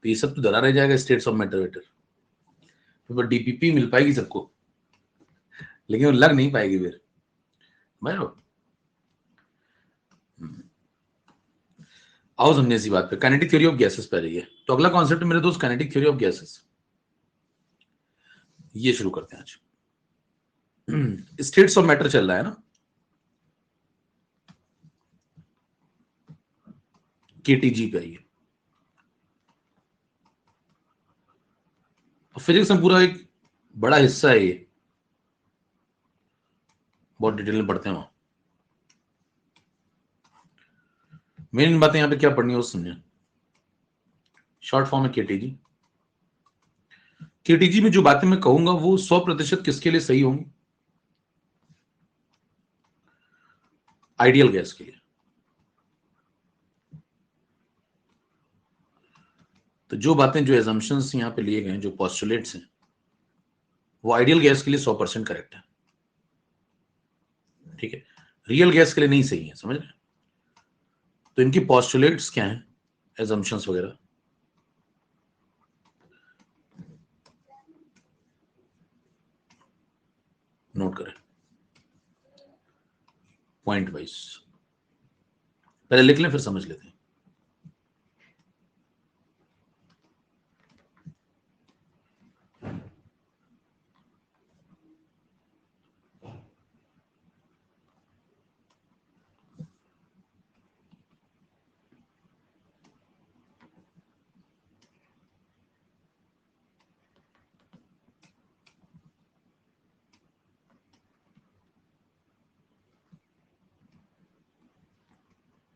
तो ये सब तो धरा रह जाएगा स्टेट्स ऑफ मैटर वेटर। तो डीपीपी मिल पाएगी सबको, लेकिन वो लग नहीं पाएगी फिर। आओ समझे इसी बात पे, काइनेटिक थ्योरी ऑफ गैसेस पे रही है। तो अगला कॉन्सेप्ट मेरे दोस्त काइनेटिक थ्योरी ऑफ गैसेस, ये शुरू करते हैं आज। स्टेट्स ऑफ मैटर चल रहा है ना, केटीजी पे ये फिजिक्स में पूरा एक बड़ा हिस्सा है ये, बहुत डिटेल में पढ़ते हैं वहां। मेन बातें यहां पे क्या पढ़नी है वो समझे। शॉर्ट फॉर्म है केटीजी। केटीजी में जो बातें मैं कहूंगा वो 100% किसके लिए सही होंगी? आइडियल गैस के लिए। तो जो बातें, जो एजम्पशंस यहां पे लिए गए हैं, जो पॉस्टुलेट्स हैं, वो आइडियल गैस के लिए 100% करेक्ट है। ठीक है, रियल गैस के लिए नहीं सही है, समझ रहे? तो इनकी पॉस्टुलेट्स क्या हैं, एजम्पशंस वगैरह, नोट करें पॉइंट वाइज। पहले लिख लें फिर समझ लेते हैं।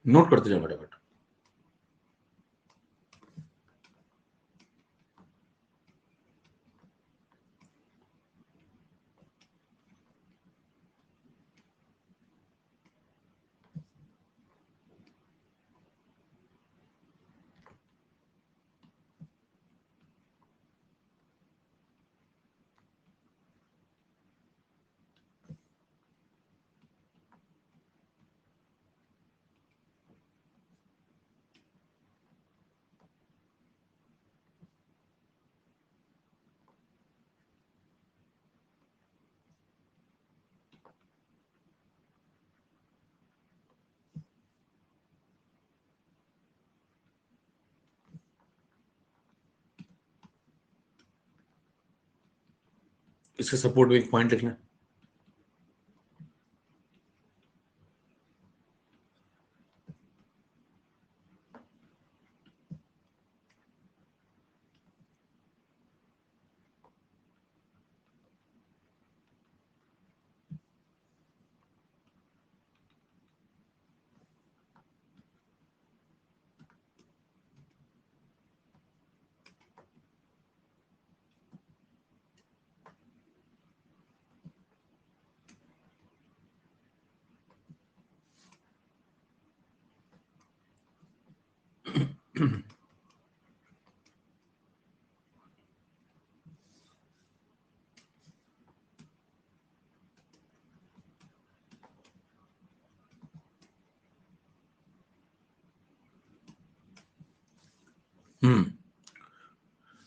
नोट करते जाओ फटाफट। इसके सपोर्ट में एक पॉइंट लिखना।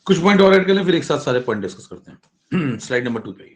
कुछ पॉइंट और ऐड कर लें, फिर एक साथ सारे पॉइंट डिस्कस करते हैं। स्लाइड नंबर 2 पे।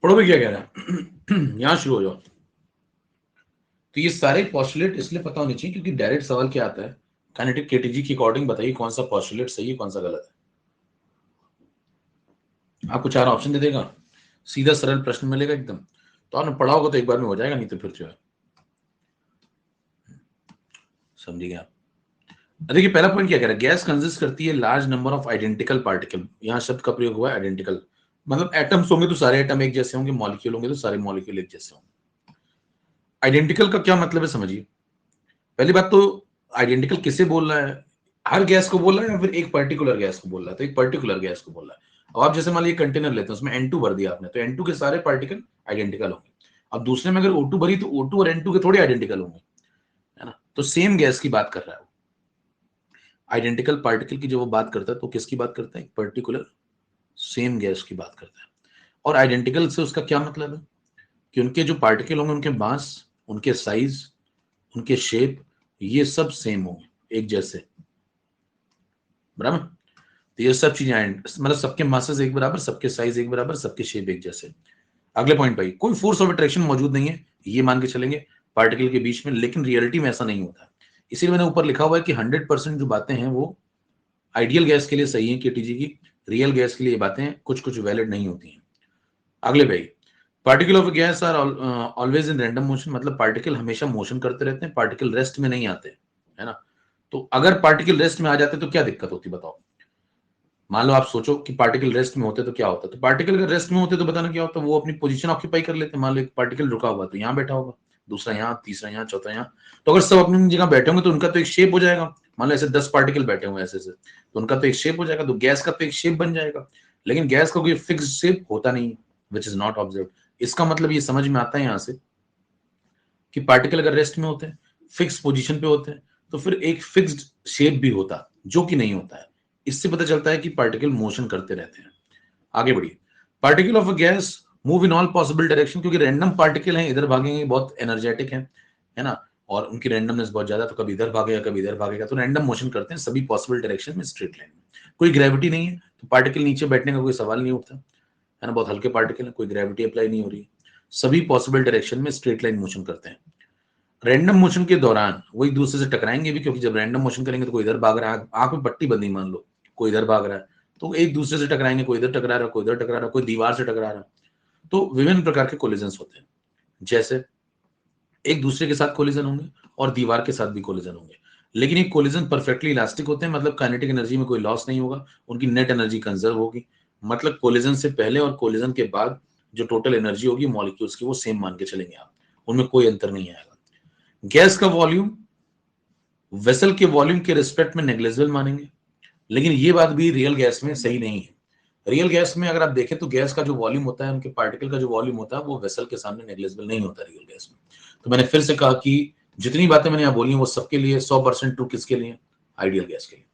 पढ़ो भी क्या कह रहा है। यहां शुरू हो जाओ। तो ये सारे पॉस्टुलेट इसलिए पता होने चाहिए क्योंकि डायरेक्ट सवाल क्या आता है, काइनेटिक केटीजी की अकॉर्डिंग बताइए कौन सा पॉस्टुलेट सही है कौन सा गलत है। आपको 4 ऑप्शन दे देगा, सीधा सरल प्रश्न मिलेगा एकदम। तो आपने पढ़ा होगा तो एक बार में हो जाएगा, नहीं तो फिर जो है समझिएगा। देखिए पहला पॉइंट क्या कह रहा है, गैस कंसिस्ट करती है large number of identical particle. यहां शब्द का प्रयोग हुआ है आइडेंटिकल, मतलब एटम्स होंगे तो सारे एटम एक जैसे होंगे, मॉलिक्यूल होंगे तो सारे मॉलिक्यूल एक जैसे होंगे। आइडेंटिकल का क्या मतलब है समझिए। पहली बात तो आइडेंटिकल किसे बोल रहा है, हर गैस को बोल रहा है या फिर एक पर्टिकुलर गैस को बोल रहा है। तो एक पर्टिकुलर गैस को बोल रहा है। अब आप जैसे मान लीजिए कंटेनर लेते हैं, उसमें N2 भर दिया आपने, तो N2 के सारे पार्टिकल आइडेंटिकल होंगे। अब दूसरे में अगर O2 भरी तो O2 और N2 के थोड़े आइडेंटिकल होंगे, है ना। तो सेम गैस की बात कर रहा है वो। आइडेंटिकल पार्टिकल की जब वो बात करता है तो किसकी बात करता है, एक पर्टिकुलर सेम गैस की बात करता है। और आइडेंटिकल से उसका क्या मतलब है कि उनके जो पार्टिकल होंगे, उनके मास, उनके साइज, उनके शेप, ये सब सेम होंगे, एक जैसे, बराबर। तो ये सब चीजें मतलब सबके मासेस एक बराबर, सबके साइज एक बराबर, सबके शेप एक जैसे। अगले पॉइंट भाई, कोई फोर्स ऑफ अट्रैक्शन मौजूद नहीं है, ये मान के चलेंगे पार्टिकल के बीच में, लेकिन रियलिटी में ऐसा नहीं होता। इसीलिए मैंने ऊपर लिखा हुआ है कि 100% जो बातें हैं वो आइडियल गैस के लिए सही है केटीजी की, रियल गैस के लिए ये बातें कुछ कुछ वैलिड नहीं होती हैं। अगले भाई, particle of gas are always in random motion, मतलब पार्टिकल हमेशा मोशन करते रहते हैं, पार्टिकल रेस्ट में नहीं आते, है ना। तो अगर पार्टिकल रेस्ट में आ जाते तो क्या दिक्कत होती बताओ। मान लो आप सोचो कि पार्टिकल रेस्ट में होते तो क्या होता, तो पार्टिकल अगर रेस्ट में होते तो बताना क्या होता, वो अपनी पोजीशन ऑक्यूपाई कर लेते। मान लो एक पार्टिकल रुका हुआ तो यहाँ बैठा होगा, दूसरा यहाँ, तीसरा यहाँ, चौथा यहाँ। तो अगर सब अपनी जगह बैठे होंगे तो उनका तो एक शेप हो जाएगा। मान लो ऐसे 10 पार्टिकल बैठे हुए ऐसे से, तो उनका तो एक शेप हो जाएगा, तो गैस का तो एक शेप बन जाएगा। लेकिन गैस का कोई फिक्स शेप होता नहीं, विच इज नॉट ऑब्जर्व। इसका मतलब ये समझ में आता है यहाँ से कि पार्टिकल अगर रेस्ट में होते हैं, फिक्स पोजीशन पे होते हैं, तो फिर एक फिक्स्ड शेप भी होता, जो कि नहीं होता है। इससे पता चलता है कि पार्टिकल मोशन करते रहते हैं। आगे बढ़िए, particle of a gas move in all possible direction, क्योंकि रैंडम पार्टिकल हैं, इधर भागेंगे, बहुत एनर्जेटिक है ना, और उनकी रैंडमनेस बहुत ज्यादा, तो कभी इधर भागेगा कभी इधर भागेगा, तो रैंडम मोशन करते हैं सभी पॉसिबल डायरेक्शन में स्ट्रेट लाइन में। कोई ग्रेविटी नहीं है तो पार्टिकल नीचे बैठने का कोई सवाल नहीं उठता, है ना। बहुत हल्के पार्टिकल है, कोई ग्रेविटी अप्लाई नहीं हो रही, सभी पॉसिबल डायरेक्शन में स्ट्रेट लाइन मोशन करते हैं। रैंडम मोशन के दौरान वो एक दूसरे से टकराएंगे भी, क्योंकि जब रैंडम मोशन करेंगे तो कोई इधर भाग रहा है, आंख में पट्टी बंदी मान लो, कोई इधर भाग रहा है, तो एक दूसरे से टकराएंगे, कोई इधर टकरा रहा है, कोई इधर टकरा रहा है, कोई दीवार से टकरा रहा है। तो विभिन्न प्रकार के कोलिजन्स होते हैं, जैसे एक दूसरे के साथ कोलिजन होंगे और दीवार के साथ भी कोलिजन होंगे। लेकिन ये कोलिजन परफेक्टली इलास्टिक होते हैं, मतलब काइनेटिक एनर्जी में कोई लॉस नहीं होगा, उनकी नेट एनर्जी कंजर्व होगी। मतलब कोलिजन से पहले और कोलिजन के बाद जो टोटल एनर्जी होगी मॉलिक्यूल्स की, वो सेम मान के चलेंगे आप, उनमें कोई अंतर नहीं आएगा। गैस का वॉल्यूम वेसल के वॉल्यूम के रिस्पेक्ट में नेग्लिजिबल मानेंगे, लेकिन ये बात भी रियल गैस में सही नहीं है। रियल गैस में अगर आप देखें तो गैस का जो वॉल्यूम होता है, उनके पार्टिकल का जो वॉल्यूम होता है, वो वेसल के सामने नेग्लिजिबल नहीं होता रियल गैस में। तो मैंने फिर से कहा कि जितनी बातें मैंने यहाँ बोली हैं वो सबके लिए 100% ट्रू, किसके लिए, आइडियल गैस के लिए।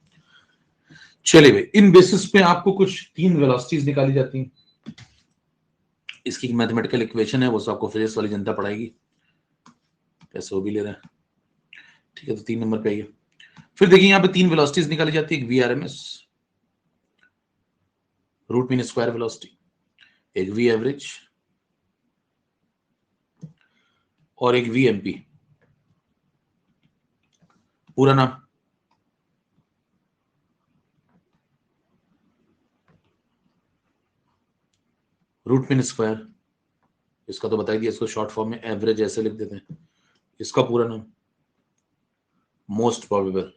चलिए भाई, इन बेसिस पे आपको कुछ 3 वेलोसिटीज निकाली जाती हैं। इसकी मैथमेटिकल इक्वेशन है, वो सब आपको फिजिक्स वाली जनता पढ़ाएगी, पैसे वो भी ले रहे हैं, ठीक है। तो 3 नंबर पे आइए। फिर देखिए यहाँ पे 3 वेलोसिटीज निकाली जाती है, एक VRMS, root mean square velocity, एक V एवरेज और एक VMP। पूरा नाम, रूट मीन स्क्वायर, इसका तो बता दिया, इसको शॉर्ट फॉर्म में एवरेज ऐसे लिख देते हैं। इसका पूरा नाम मोस्ट प्रोबेबल।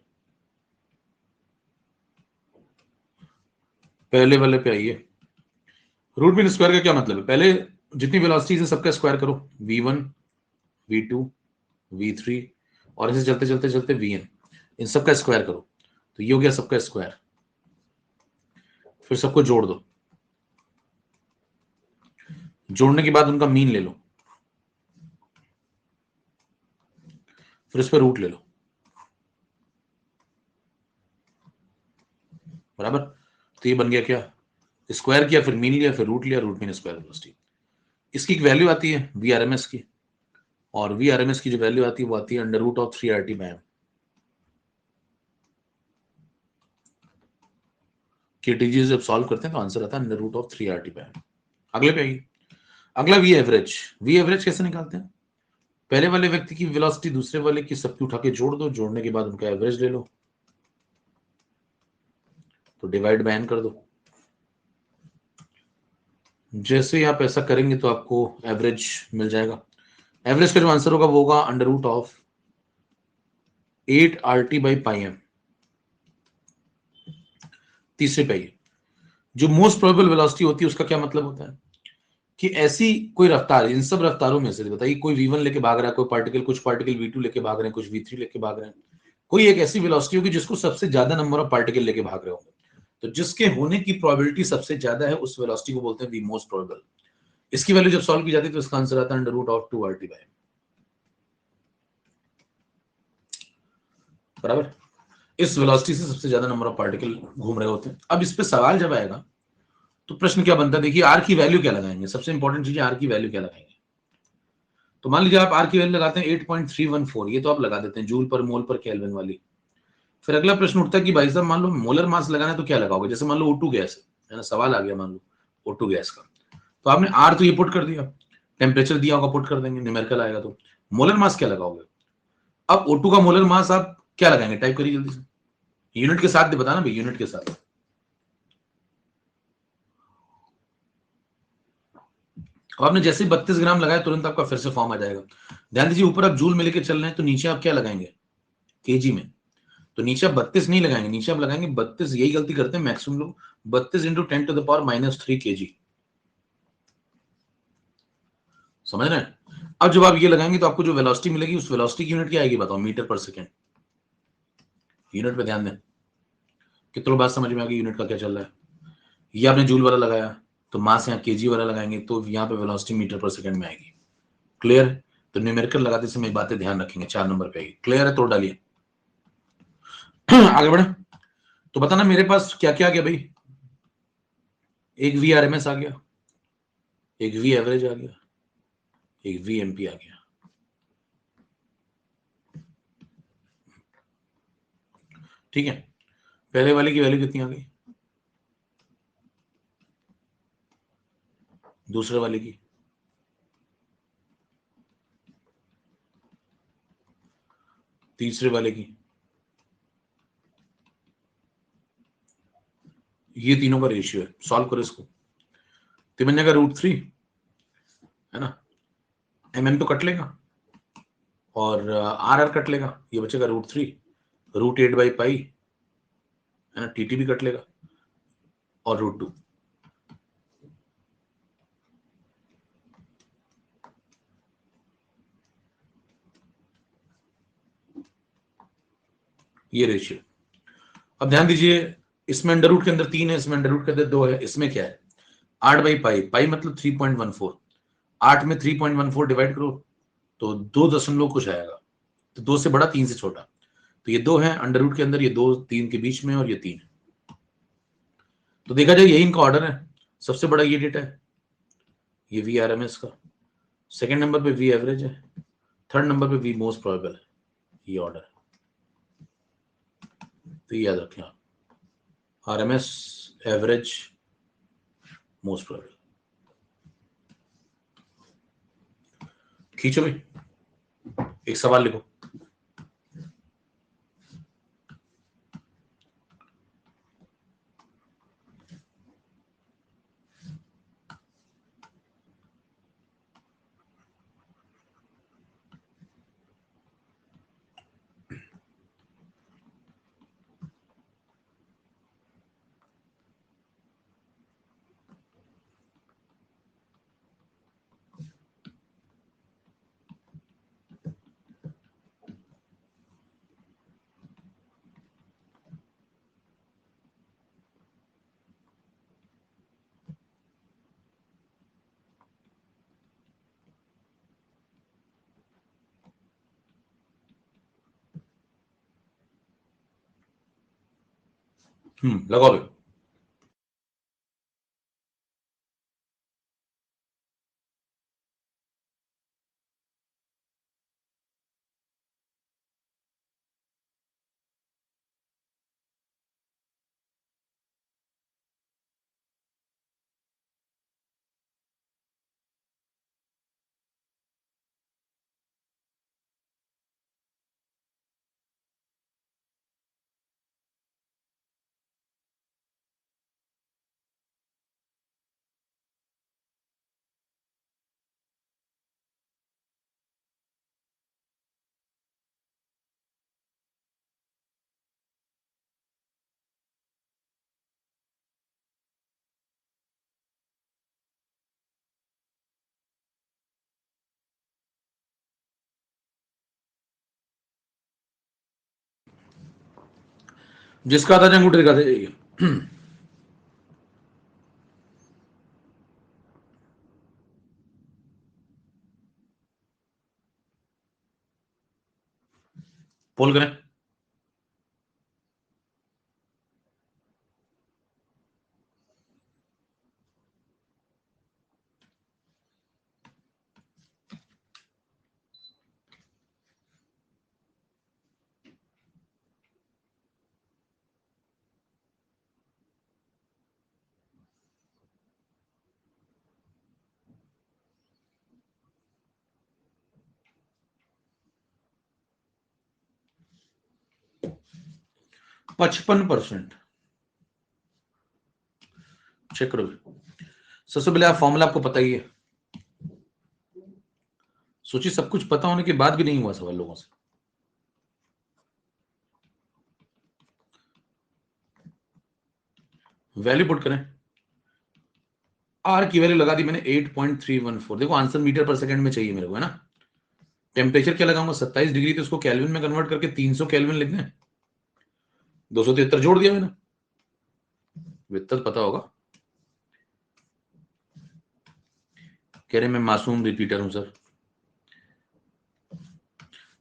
पहले वाले पे आइए, रूट मीन स्क्वायर का क्या मतलब है, पहले जितनी वेलोसिटीज है सबका स्क्वायर करो, V1 V2 V3 और ऐसे चलते चलते चलते Vn, इन सबका स्क्वायर करो, तो ये हो गया सबका स्क्वायर। फिर सबको जोड़ दो, जोड़ने के बाद उनका मीन ले लो, फिर इस पर रूट ले लो, बराबर। तो ये बन गया क्या, स्क्वायर किया, फिर मीन लिया, फिर रूट लिया, रूट मीन स्क्वायर वेलोसिटी। इसकी एक वैल्यू आती है VRMS की, और VRMS की जो वैल्यू आती है वो आती है √3RT/m। केटीजी जब सॉल्व करते हैं तो आंसर आता है √3RT/m। अगले पे आइए, अगला वी एवरेज। वी एवरेज कैसे निकालते हैं? पहले वाले व्यक्ति की वेलोसिटी दूसरे वाले की सबकी उठा के जोड़ दो, जोड़ने के बाद उनका एवरेज ले लो, तो डिवाइड बाय n कर दो। जैसे ही आप ऐसा करेंगे तो आपको एवरेज मिल जाएगा। एवरेज का जो आंसर होगा वो होगा अंडर रूट ऑफ 8 RT/πm। तीसरे पे जो मोस्ट प्रोबेबल वेलोसिटी होती है उसका क्या मतलब होता है कि ऐसी कोई रफ्तार, इन सब रफ्तारों में से बताइए, कोई v1 लेके भाग रहा है, कोई पार्टिकल, कुछ पार्टिकल v2 लेके भाग रहे हैं, कुछ v3 लेके भाग रहे हैं, कोई एक ऐसी वेलोसिटी होगी जिसको सबसे ज्यादा नंबर ऑफ पार्टिकल लेके भाग रहे होंगे, तो जिसके होने की प्रोबेबिलिटी सबसे ज्यादा है उस वेलोसिटी को बोलते हैं वी मोस्ट प्रोबेबल। इसकी वैल्यू जब सॉल्व की जाती है तो इसका आंसर आता है under root of 2 RT by, बराबर। इस वेलोसिटी से सबसे ज्यादा नंबर ऑफ पार्टिकल घूम रहे होते हैं। अब इस पे सवाल जब आएगा तो प्रश्न क्या बनता है, देखिए आर की वैल्यू क्या लगाएंगे, सबसे इंपॉर्टेंट चीज है आर की वैल्यू क्या लगाएंगे। तो मान लीजिए आप आर की वैल्यू लगाते हैं 8.314, ये तो आप लगा देते हैं जूल पर मोल पर केल्विन वाली। फिर अगला प्रश्न उठता है कि भाई साहब मान लो मोलर मास लगाना है तो क्या लगाओगे, जैसे मान लो O2 गैस है ना, सवाल आ गया मान लो O2 गैस का, तो आपने आर तो ये पुट कर दिया, टेम्परेचर दिया होगा पुट कर देंगे, न्यूमेरिकल आएगा, तो मोलर मास क्या लगाओगे। अब O2 का मोलर मास आप क्या लगाएंगे, टाइप करिए जल्दी से, यूनिट के साथ बताना भाई, यूनिट के साथ। अब आपने जैसे 32 ग्राम लगाया तुरंत आपका फिर से फॉर्म आ जाएगा। ध्यान दीजिए ऊपर आप जूल में लेके चल रहे हैं तो नीचे आप क्या लगाएंगे, केजी में। तो नीचे आप 32 नहीं लगाएंगे, नीचे आप लगाएंगे 32, यही गलती करते हैं मैक्सिमम लोग, 32 × 10⁻³ समझ रहे हैं। अब जब आप ये लगाएंगे तो आपको जो वेलोसिटी मिलेगी उस वेलोसिटी की यूनिट क्या आएगी बताओ, मीटर पर सेकेंड। यूनिट पे ध्यान दें, कितनी बात समझ में आ गई यूनिट का क्या चल रहा है। ये आपने जूल वाला लगाया तो मास यहाँ केजी वाला लगाएंगे तो यहाँ पे वेलोसिटी मीटर पर सेकंड में आएगी। क्लियर। तो न्यूमेरिकल लगाते समय बातें ध्यान रखेंगे, 4 नंबर पे आएगी। क्लियर है, तोड़ डालिए। आगे बढ़े। तो बताना मेरे पास क्या क्या आ गया भाई, एक वी आर एम एस आ गया, एक वी एवरेज आ गया, एक वी एम पी आ गया। ठीक है, पहले वाले की वैल्यू कितनी आ गई, दूसरे वाले की, तीसरे वाले की, ये तीनों का रेशियो है। सॉल्व करो इसको, तो बन जाएगा √3, है ना, एम तो कट लेगा और आर आर कट लेगा, ये बचेगा √3, √8/π, है ना, टीटी भी कट लेगा और √2। ये रेशियो। अब ध्यान दीजिए, इसमें अंडर रूट के अंदर 3 है, इसमें अंडर रूट के अंदर 2 है, इसमें क्या है 8/π, पाई मतलब 3.14, 8 में 3.14 डिवाइड करो तो 2 कुछ आएगा, तो 2 से बड़ा 3 से छोटा, तो ये 2 है अंडर रूट के अंदर, ये 2 3 के बीच में और ये 3 है। तो देखा जाए यही इनका ऑर्डर है, सबसे बड़ा ये डेटा है, ये वी आर एम एस का, सेकेंड नंबर पे वी एवरेज है, थर्ड नंबर पे वी मोस्ट प्रोबेबल है, ये ऑर्डर है। तो ये याद रखें आप, R M S, average, most probable. खींचो भाई, एक सवाल लिखो। लगाओ भाई। जिसका आता है अंगूठे दिखाते जाइए। पोल करें। पचपन परसेंट चेक करो। सबसे पहले आप फॉर्मूला आपको पता ही है। सोचिए सब कुछ पता होने के बाद भी नहीं हुआ सवाल लोगों से। वैल्यू पुट करें। आर की वैल्यू लगा दी मैंने 8.314। देखो आंसर मीटर पर सेकंड में चाहिए मेरे को, है ना। टेम्परेचर क्या लगाऊंगा, 27 डिग्री, तो उसको केल्विन में कन्वर्ट करके 300 केल्विन लिख दें। 273 जोड़ दिया मैंने, वित्तल पता होगा। कह रहे मैं मासूम रिपीटर हूं सर।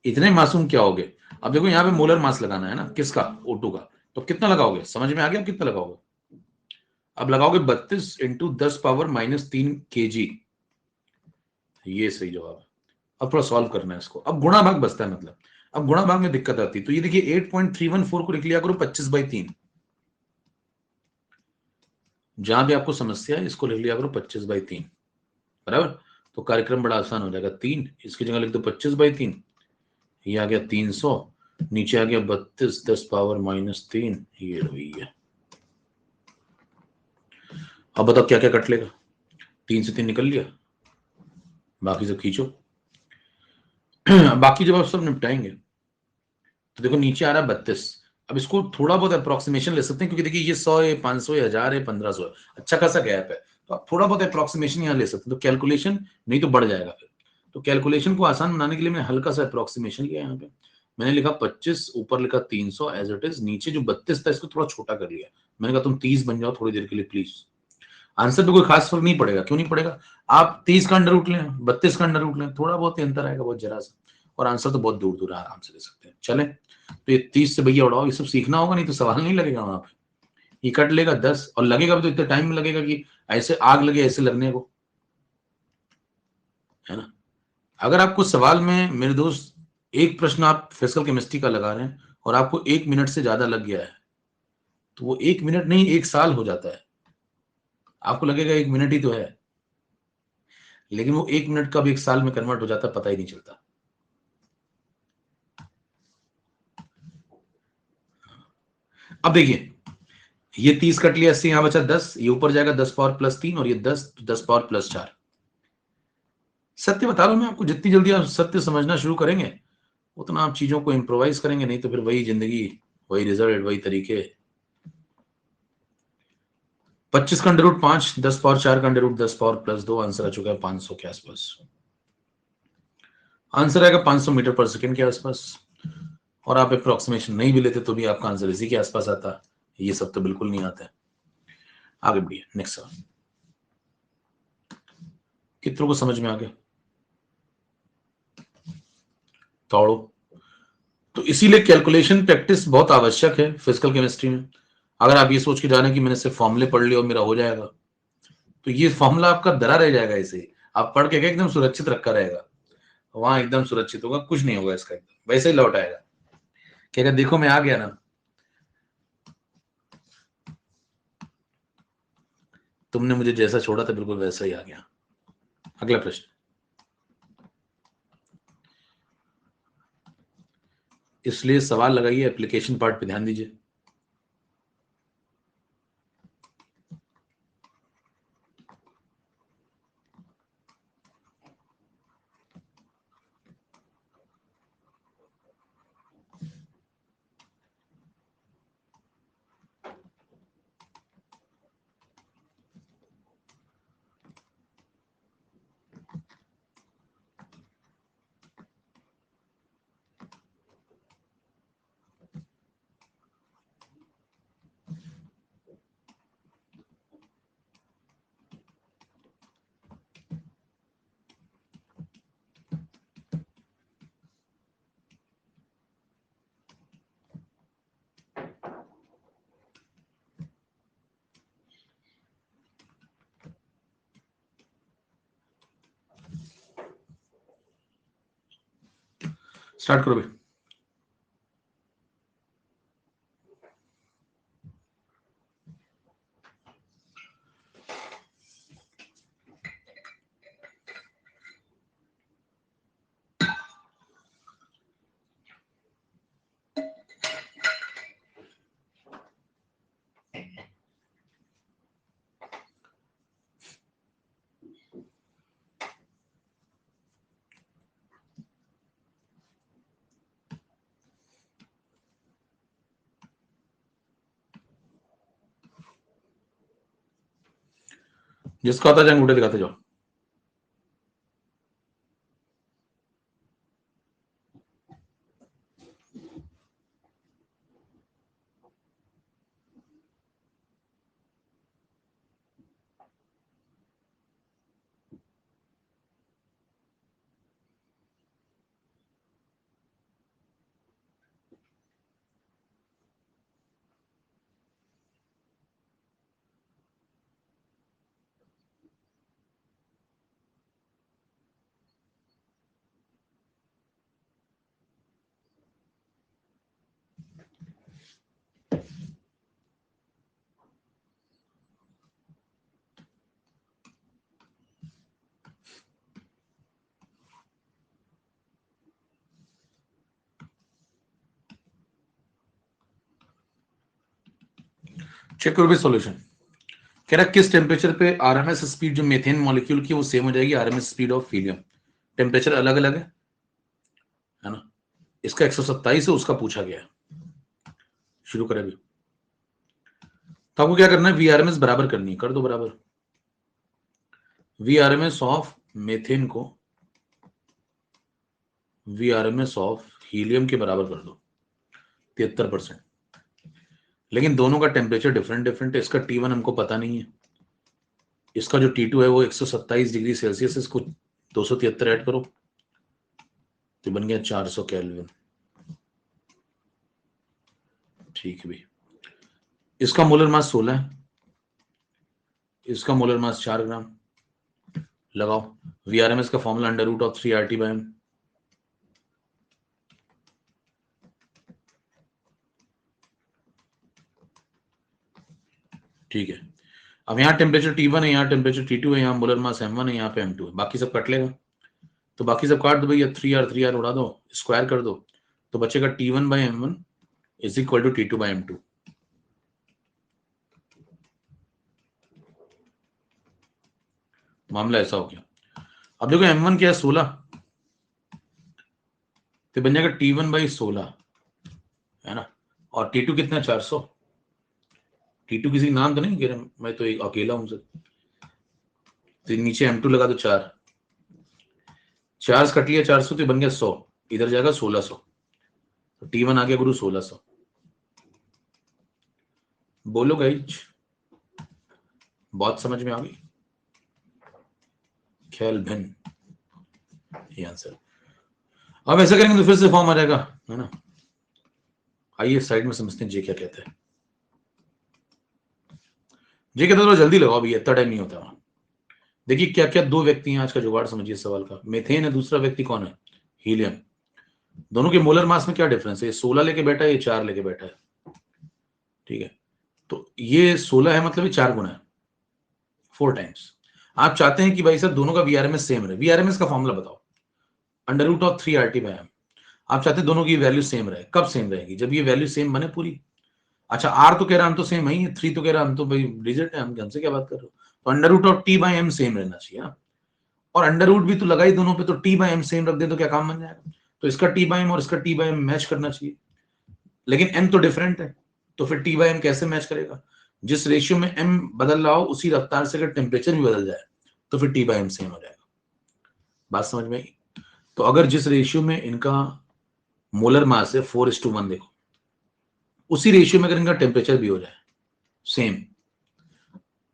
इतने मासूम क्या होगे। अब देखो यहाँ पे मोलर मास लगाना है ना, किसका, O2 का। तो कितना लगाओगे, समझ में आ गया कितना लगाओगे। अब लगाओगे 32 इंटू 10⁻³ ये सही जवाब है। अब थोड़ा सॉल्व करना है इसको। अब गुणा भाग बचता है, मतलब अब गुणा भाग में दिक्कत आती है। तो ये देखिए 8.314 को लिख लिया करो 25/3। जहां भी आपको समस्या है इसको लिख लिया करो 25/3, बराबर। तो कार्यक्रम बड़ा आसान हो जाएगा। 3 इसकी जगह लिख दो 25/3, ये आ गया 300, नीचे आ गया 32 10⁻³ ये रही है। अब बताओ क्या क्या कट लेगा। 3 से 3 निकल लिया, बाकी सब खींचो। बाकी जब आप सब निपटाएंगे तो देखो नीचे आ रहा है 32। अब इसको थोड़ा बहुत अप्रोक्सीमेशन ले सकते हैं, क्योंकि देखिए ये 100 है, 500 है, 1000 है, 1500 है, अच्छा खासा गैप है। तो आप थोड़ा बहुत अप्रोक्सीमेशन यहाँ ले सकते हैं। तो कैलकुलेशन नहीं तो बढ़ जाएगा फिर। तो कैलकुलेशन को आसान बनाने के लिए मैंने हल्का सा अप्रोक्सीमेशन लिया। यहाँ पे मैंने लिखा 25, ऊपर लिखा 300 एज इट इज, नीचे जो 32 था इसको थोड़ा छोटा कर लिया। मैंने कहा तुम 30 बन जाओ थोड़ी देर के लिए प्लीज। आंसर पे कोई खास फर्क नहीं पड़ेगा। क्यों नहीं पड़ेगा, आप 30 का अंडर रूट लें, 32 का अंडर रूट लें, थोड़ा बहुत ही अंतर आएगा, बहुत जरा सा। और आंसर तो बहुत दूर दूर आराम से दे सकते हैं। चले तो ये 30 से भैया उड़ाओ, ये सब सीखना होगा, नहीं तो सवाल नहीं लगेगा वहां पे। ये कट लेगा 10, और लगेगा भी तो इतना टाइम लगेगा कि ऐसे आग लगे ऐसे लगने को, है ना। अगर आपको सवाल में मेरे दोस्त एक प्रश्न आप फिजिकल केमिस्ट्री का लगा रहे हैं और आपको 1 मिनट से ज्यादा लग गया है, तो वो 1 मिनट नहीं 1 साल हो जाता है। आपको लगेगा 1 मिनट ही तो है, लेकिन वो 1 मिनट कब 1 साल में कन्वर्ट हो जाता है पता ही नहीं चलता। अब देखिए ये 30 कट लिया, 80 यहां बचा 10, ये ऊपर जाएगा 10⁻+3, और ये 10 10⁻+4। सत्य बता रहा हूं मैं आपको, जितनी जल्दी आप सत्य समझना शुरू करेंगे उतना आप चीजों को इम्प्रोवाइज करेंगे, नहीं तो फिर वही जिंदगी, वही रिजल्ट, वही तरीके। 25 का अंडर रूट 5, 10⁻4 का अंडर रूट 10⁻+2, आंसर आ चुका है 500 के आसपास। आंसर आएगा 500 मीटर पर सेकेंड के आसपास। और आप अप्रोक्सीमेशन नहीं भी लेते तो भी आपका आंसर इसी के आसपास आता। ये सब तो बिल्कुल नहीं आता है। आगे बढ़िए, नेक्स्ट सवाल। कितनों को समझ में आ गया, तोड़ो। तो इसीलिए कैलकुलेशन प्रैक्टिस बहुत आवश्यक है फिजिकल केमिस्ट्री में। अगर आप ये सोच के जा रहे हैं कि मैंने सिर्फ फॉर्मूले पढ़ लिया और मेरा हो जाएगा, तो ये फॉर्मूला आपका धरा रह जाएगा। ऐसे आप पढ़ के एकदम सुरक्षित रखा रहेगा, वहां एकदम सुरक्षित होगा, कुछ नहीं होगा इसका, एकदम वैसे ही लौट आएगा। कहेगा देखो मैं आ गया ना, तुमने मुझे जैसा छोड़ा था बिल्कुल वैसा ही आ गया। अगला प्रश्न। इसलिए सवाल लगाइए, एप्लीकेशन पार्ट पे ध्यान दीजिए। स्टार्ट करो भाई। जिसका आता है अंगूठे दिखाते जाओ। चेक करो भी सॉल्यूशन। कह रहा किस टेम्परेचर पे आरएमएस स्पीड जो मेथेन मॉलिक्यूल की वो सेम हो जाएगी RMS speed of helium. Temperature अलग अलग है ना। इसका 127 है, उसका पूछा गया है। शुरू करें अभी। तो आपको क्या करना है, वीआरएमएस बराबर करनी है, कर दो बराबर। वीआरएमएस ऑफ मेथेन को वीआरएमएस ऑफ हीलियम के बराबर कर दो 73%। लेकिन दोनों का टेम्परेचर डिफरेंट है। इसका T1 हमको पता नहीं है, इसका जो T2 है वो 127 डिग्री सेल्सियस। इसको 273 ऐड करो तो बन गया 400 केल्विन। ठीक है भाई। इसका मोलर मास 16 है, इसका मोलर मास 4 ग्राम। लगाओ वीआरएमएस का फॉर्मूला √3 RT/m। ठीक है। अब यहाँ टेम्परेचर T1 है, यहाँ टेम्परेचर T2 है, यहाँ मोलर मास M1 है, यहाँ पे M2 है। बाकी सब कट लेगा तो बाकी सब काट दो भैया, 3R उड़ा दो, स्क्वायर कर दो तो बचेगा T1/M1 is equal to T2/M2। मामला ऐसा हो गया। अब देखो M1 क्या है 16, तो बन जाएगा T1/16 है ना। और T2 कितना 400। T2 किसी नाम तो नहीं कह रहे, मैं तो एक अकेला हूं सर। तो नीचे M2 लगा दो 4 कट लिया 400 तो बन गया 100, इधर जाएगा 1600। तो T1 आ गया गुरु 1600। बोलो गाइज, बहुत समझ में आ गई। केल्विन ये आंसर। अब ऐसा करेंगे तो फिर से फॉर्म आ जाएगा है ना। आइए साइड में समझते हैं जे क्या कहते हैं। जे कहते हैं जल्दी लगाओ भैया, इतना टाइम नहीं होता। देखिए क्या क्या दो व्यक्ति हैं, आज का जुगाड़ समझिए सवाल का। मेथेन है, दूसरा व्यक्ति कौन है, हीलियम। दोनों के मोलर मास में क्या डिफरेंस है, 16 लेके बैठा है, ये 4 लेके बैठा है। ठीक है, तो ये 16 है मतलब ये 4 गुना है, 4 टाइम्स। आप चाहते हैं कि भाई साहब दोनों का वीआरएमएस सेम रहे। वीआरएमएस का फॉर्मूला बताओ, √3 RT/m। आप चाहते हैं दोनों की वैल्यू सेम रहे। कब सेम रहेगी, जब ये वैल्यू सेम बने पूरी। अच्छा आर तो कह रहा हम तो सेम ही है, 3 तो कह रहा हम तो भाई डिजिट है, हम हमसे क्या बात कर रहे हो। तो √T/m सेम रहना चाहिए ना। और अंडर रूट भी तो लगाई दोनों पे, तो T/m सेम रख दे तो क्या काम बन जाएगा। तो इसका T/m और इसका T/m मैच करना चाहिए, लेकिन m तो डिफरेंट है, तो फिर T/m कैसे मैच करेगा। जिस रेशियो में m बदल रहा हो उसी रफ्तार से अगर टेम्परेचर भी बदल जाए तो फिर T/m सेम हो जाएगा। बात समझ में आई। तो अगर जिस रेशियो में इनका मोलर मास है 4:1, देखो उसी रेशियो में अगर इनका टेम्परेचर भी हो जाए सेम,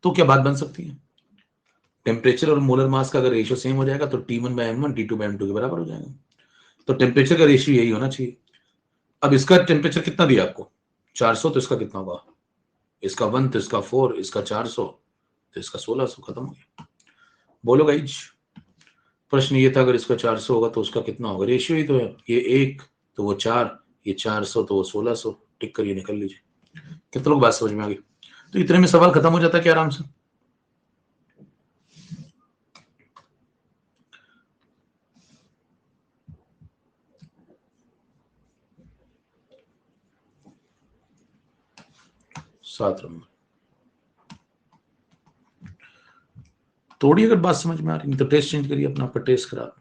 तो क्या बात बन सकती है। टेम्परेचर और मोलर मास का अगर रेशियो सेम हो जाएगा तो T1/m1 T2/m2 के बराबर हो जाएगा। तो टेम्परेचर का रेशियो यही होना चाहिए। अब इसका टेम्परेचर कितना दिया आपको 400, तो इसका कितना होगा, इसका 1 तो इसका 4, इसका 400 तो इसका 1600। खत्म हो गया। बोलो गाइज, प्रश्न ये था अगर इसका 400 होगा तो उसका कितना होगा, रेशियो ही तो है, ये 1 तो वो 4, ये 400 तो वो 1600, टिक करिए निकल लीजिए। कितने लोग बात समझ में आ गई? तो इतने में सवाल खत्म हो जाता है क्या आराम से। सात नंबर थोड़ी अगर बात समझ में आ रही तो टेस्ट चेंज करिए अपना, आपका टेस्ट खराब।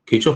खींचो।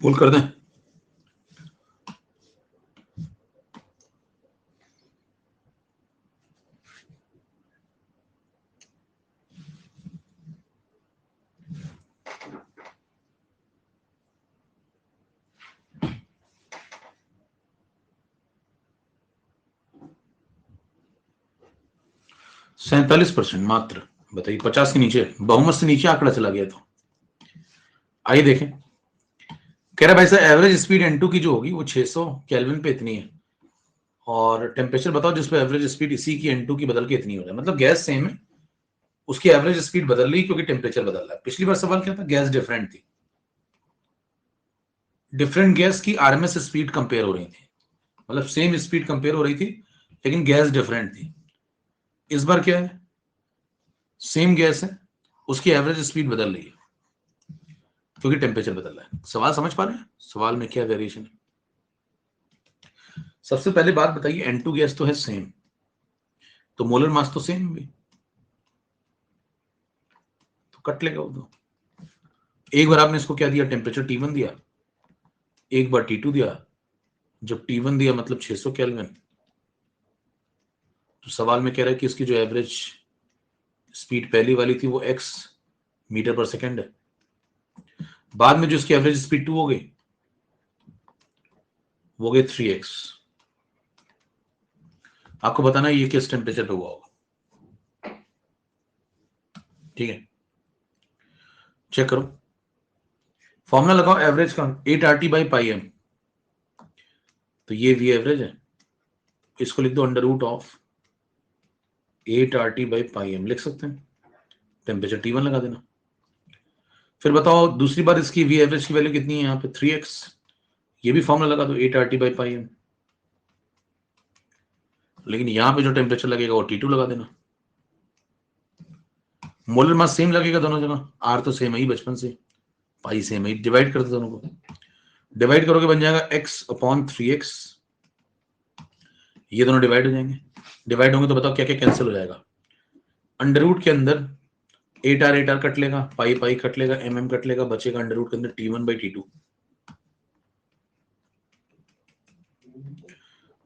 बोल कर दें। %47 मात्र, बताइए 50 के नीचे, बहुमत से नीचे आंकड़ा चला गया। तो आइए देखें, कह रहा भाई साहब एवरेज स्पीड N2 की जो होगी वो 600 केल्विन पे इतनी है, और टेम्परेचर बताओ जिस पे एवरेज स्पीड इसी की N2 की बदल के इतनी हो रहा है। मतलब गैस सेम है, उसकी एवरेज स्पीड बदल रही क्योंकि टेम्परेचर बदल रहा है। पिछली बार सवाल क्या था, गैस डिफरेंट थी, डिफरेंट गैस की आरएमएस स्पीड कंपेयर हो रही थी, मतलब सेम स्पीड कंपेयर हो रही थी लेकिन गैस डिफरेंट थी। इस बार क्या है, सेम गैस है, उसकी एवरेज स्पीड बदल रही है क्योंकि टेम्परेचर बदल रहा है। सवाल समझ पा रहे हैं, सवाल में क्या वेरिएशन है? सबसे पहले बात बताइए, N2 गैस तो है सेम, तो मोलर मास तो सेम भी, तो कट लेगा वो। तो एक बार आपने इसको क्या दिया, टेम्परेचर T1 दिया, एक बार T2 दिया। जब T1 दिया मतलब 600 केल्विन, तो सवाल में कह रहा है कि इसकी जो एवरेज स्पीड पहली वाली थी वो x मीटर पर सेकेंड है, बाद में जो इसकी एवरेज स्पीड 2 हो गई, वो गई 3x। आपको बताना है ये किस टेम्परेचर पे हुआ होगा, ठीक है? चेक करो, फॉर्मूला लगाओ एवरेज का, 8RT/πm, तो ये V एवरेज है, इसको लिख दो √ऑफ 8RT/πm, लिख सकते हैं, टेम्परेचर T1 लगा देना। फिर बताओ दूसरी बार इसकी V एवरेज की वैल्यू कितनी है, यहाँ पे 3x, ये भी फॉर्मूला लगा दो 8RT/πm, लेकिन यहां पे जो टेम्परेचर लगेगा वो T2 लगा देना। मोलर मास सेम लगेगा दोनों जगह, आर तो सेम है ही बचपन से, पाई सेम है, डिवाइड कर दो दोनों को, डिवाइड करोगे बन जाएगा x/3x, ये दोनों डिवाइड हो जाएंगे, डिवाइड होंगे तो बताओ क्या क्या कैंसिल हो जाएगा। अंडर रूट के अंदर 8r कट लेगा, पाई पाई कट लेगा, mm कट लेगा, बचेगा अंडर रूट के अंदर t1/t2,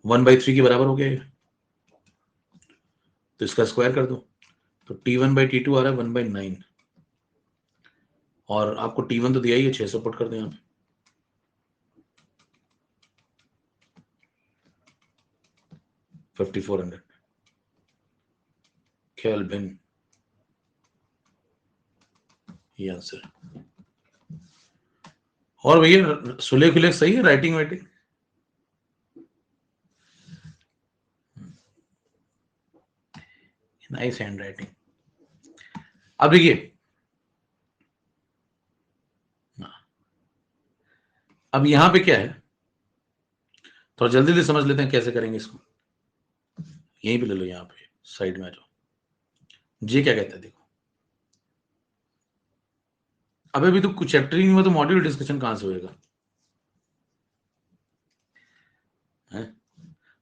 1/3 के बराबर हो गया ये, तो इसका स्क्वायर कर दो, तो t1/t2 आ रहा है 1/9, और आपको t1 तो दिया ही है 600 पुट कर दें यहाँ पे, $5400 केल्विन, ये आंसर। और भैया सुलेख उलेख सही है, राइटिंग वाइटिंग? Nice handwriting. अब देखिए, अब यहां पे क्या है, थोड़ा जल्दी से समझ लेते हैं कैसे करेंगे इसको। यहीं पे ले लो, यहाँ पे साइड में आ जाओ। जे क्या कहता है देखो, अबे भी तो कुछ चैप्टर ही नहीं हुआ तो मॉड्यूल डिस्कशन कहां से होएगा है?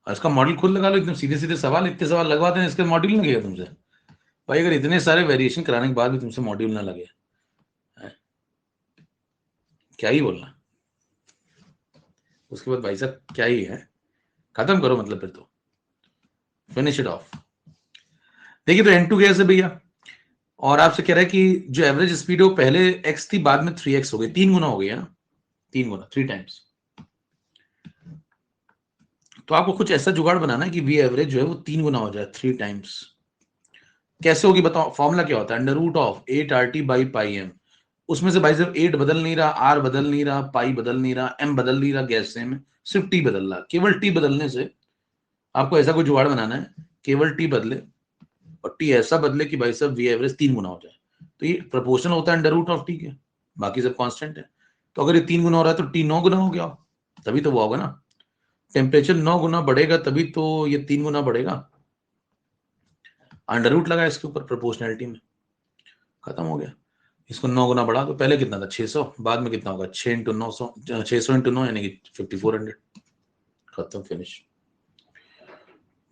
और इसका मॉडल खुद लगा लो, एकदम सीधे सीधे सवाल, इतने सवाल लगवाते हैं, इसके मॉड्यूल नहीं लगेगा तुमसे भाई, अगर इतने सारे वेरिएशन कराने के बाद भी तुमसे मॉड्यूल ना लगे है? क्या ही बोलना उसके बाद भाई साहब, क्या ही है, खत्म करो मतलब, फिर तो फिनिश इट ऑफ। देखिए तो N2 कैसे भैया, और आपसे कह रहा है कि जो एवरेज स्पीड है वो पहले x थी, बाद में 3x हो गई, 3 गुना हो गई है ना, 3 गुना, 3 टाइम्स। तो आपको कुछ ऐसा जुगाड़ बनाना है कि v एवरेज जो है वो 3 गुना हो जाए, 3 टाइम्स। कैसे होगी बताओ, फॉर्मूला क्या होता है, अंडर रूट ऑफ 8RT/πm, उसमें से भाई साहब 8 बदल नहीं रहा, r बदल नहीं रहा, पाई बदल नहीं रहा, m बदल नहीं रहा, गैस सेम है, सिर्फ t बदल रहा। केवल t बदलने से आपको ऐसा कोई जुगाड़ बनाना है, केवल t बदले, और t ऐसा बदले कि भाई साहब v एवरेज 3 गुना हो जाए। तो ये प्रोपोर्शनल होता है अंडर रूट ऑफ t के, बाकी सब कांस्टेंट है। तो अगर ये 3 गुना हो रहा है तो t 9 गुना हो गया, तभी तो वो होगा ना, टेम्परेचर 9 गुना बढ़ेगा तभी तो ये 3 गुना बढ़ेगा, अंडर रूट लगा इसके ऊपर प्रोपोर्शनैलिटी में, खत्म हो गया। इसको 9 गुना बढ़ा, तो पहले कितना था 600, बाद में कितना होगा 6 × 900, 600 × 9 यानी कि 5400, खत्म, फिनिश।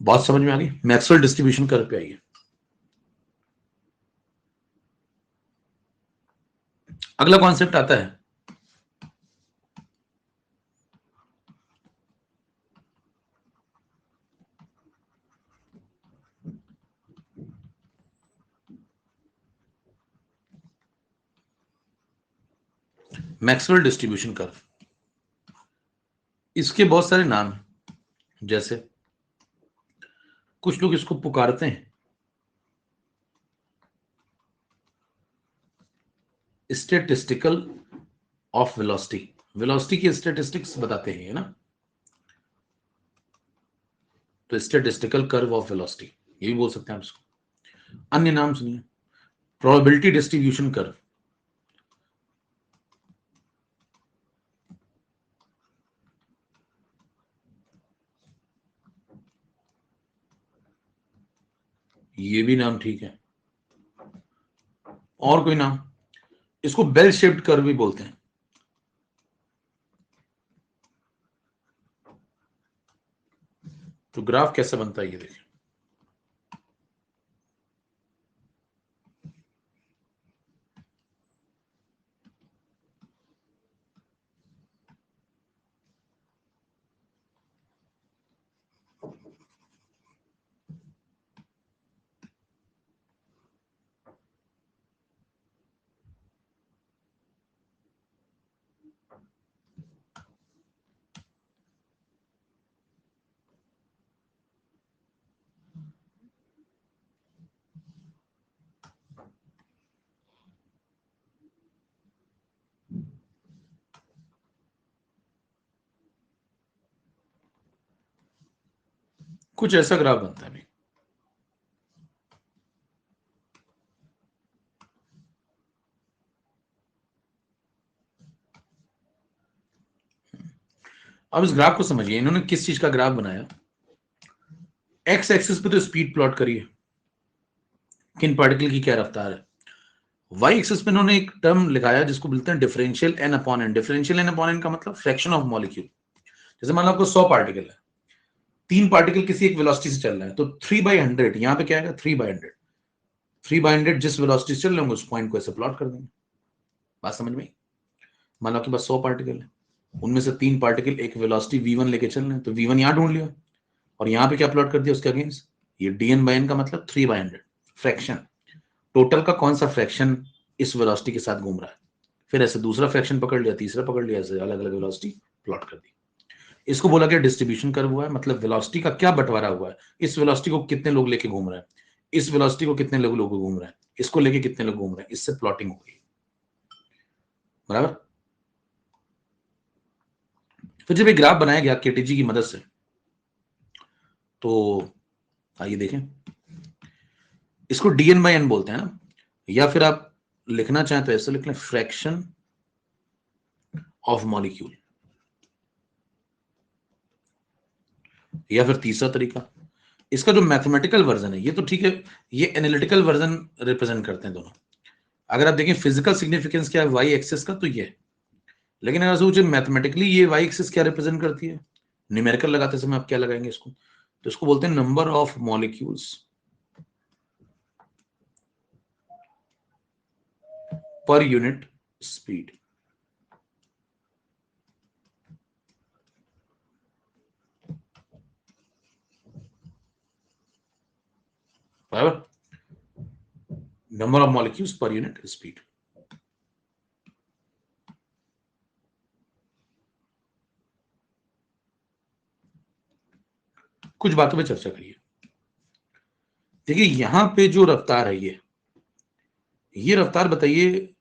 बात समझ में आ गई? मैक्सवेल डिस्ट्रीब्यूशन कर्व पे आइए। अगला कॉन्सेप्ट आता है मैक्सवेल डिस्ट्रीब्यूशन कर्व। इसके बहुत सारे नाम हैं, जैसे कुछ लोग इसको पुकारते हैं स्टैटिस्टिकल ऑफ वेलोसिटी, वेलोसिटी की स्टैटिस्टिक्स बताते हैं ना, तो स्टैटिस्टिकल कर्व ऑफ वेलोसिटी ये भी बोल सकते हैं आप इसको। अन्य नाम सुनिए, प्रोबेबिलिटी डिस्ट्रीब्यूशन कर्व, ये भी नाम ठीक है। और कोई नाम, इसको बेल शेप्ड कर्व भी बोलते हैं। तो ग्राफ कैसे बनता है ये देखिए, कुछ ऐसा ग्राफ बनता है। अब इस ग्राफ को समझिए, इन्होंने किस चीज का ग्राफ बनाया, एक्स एक्सिस पे तो स्पीड प्लॉट करिए, किन पार्टिकल की क्या रफ्तार है, वाई एक्सिस पे इन्होंने एक टर्म लिखाया जिसको बोलते हैं differential N upon N. Differential N upon N का मतलब फ्रैक्शन ऑफ मॉलिक्यूल। जैसे मान लो आपको 100 पार्टिकल है, 3 पार्टिकल किसी एक वेलोसिटी से चल रहा है, तो 3/100 यहाँ पे क्या आएगा, 3/100। 3/100 जिस वेलोसिटी से चल रहे होंगे उस पॉइंट को ऐसे प्लॉट कर देंगे। बात समझ में आई? मान लो आपके पास 100 पार्टिकल है, उनमें से 3 पार्टिकल एक वेलोसिटी v1 लेके चल रहे हैं, तो v1 यहाँ ढूंढ लिया और यहाँ पे क्या प्लॉट कर दिया उसके अगेंस्ट, ये dn/n का मतलब 3/100 फ्रैक्शन। टोटल का कौन सा फ्रैक्शन इस वेलोसिटी के साथ घूम रहा है, फिर ऐसे दूसरा फ्रैक्शन पकड़ लिया, तीसरा पकड़ लिया, ऐसे अलग अलग वेलोसिटी प्लॉट कर दी। इसको बोला गया डिस्ट्रीब्यूशन कर्व हुआ है, मतलब वेलोसिटी का क्या बंटवारा हुआ है, इस वेलोसिटी को कितने लोग लेके घूम रहे हैं, इस वेलोसिटी को कितने लोग घूम रहे हैं, इसको लेके कितने लोग घूम रहे हैं, इससे प्लॉटिंग हो गई। बराबर। फिर जब एक ग्राफ बनाया गया केटीजी की मदद से, तो आइए देखें, इसको dn/n बोलते हैं ना, या फिर आप लिखना चाहें तो ऐसे लिख लें, फ्रैक्शन ऑफ मॉलिक्यूल। या फिर तीसरा तरीका, इसका जो मैथमेटिकल वर्जन है, ये तो ठीक है, ये एनालिटिकल वर्जन रिप्रेजेंट करते हैं दोनों। अगर आप देखें फिजिकल सिग्निफिकेंस क्या है वाई एक्सिस का, तो ये, लेकिन अगर सोचे मैथमेटिकली ये वाई एक्सिस क्या रिप्रेजेंट करती है, न्यूमेरिकल लगाते समय आप क्या लगाएंगे इसको, तो इसको बोलते हैं number of molecules per unit speed. बराबर, number of molecules per unit speed. कुछ बातों पे चर्चा करिए। देखिए यहां पे जो रफ्तार है, ये रफ्तार बताइए,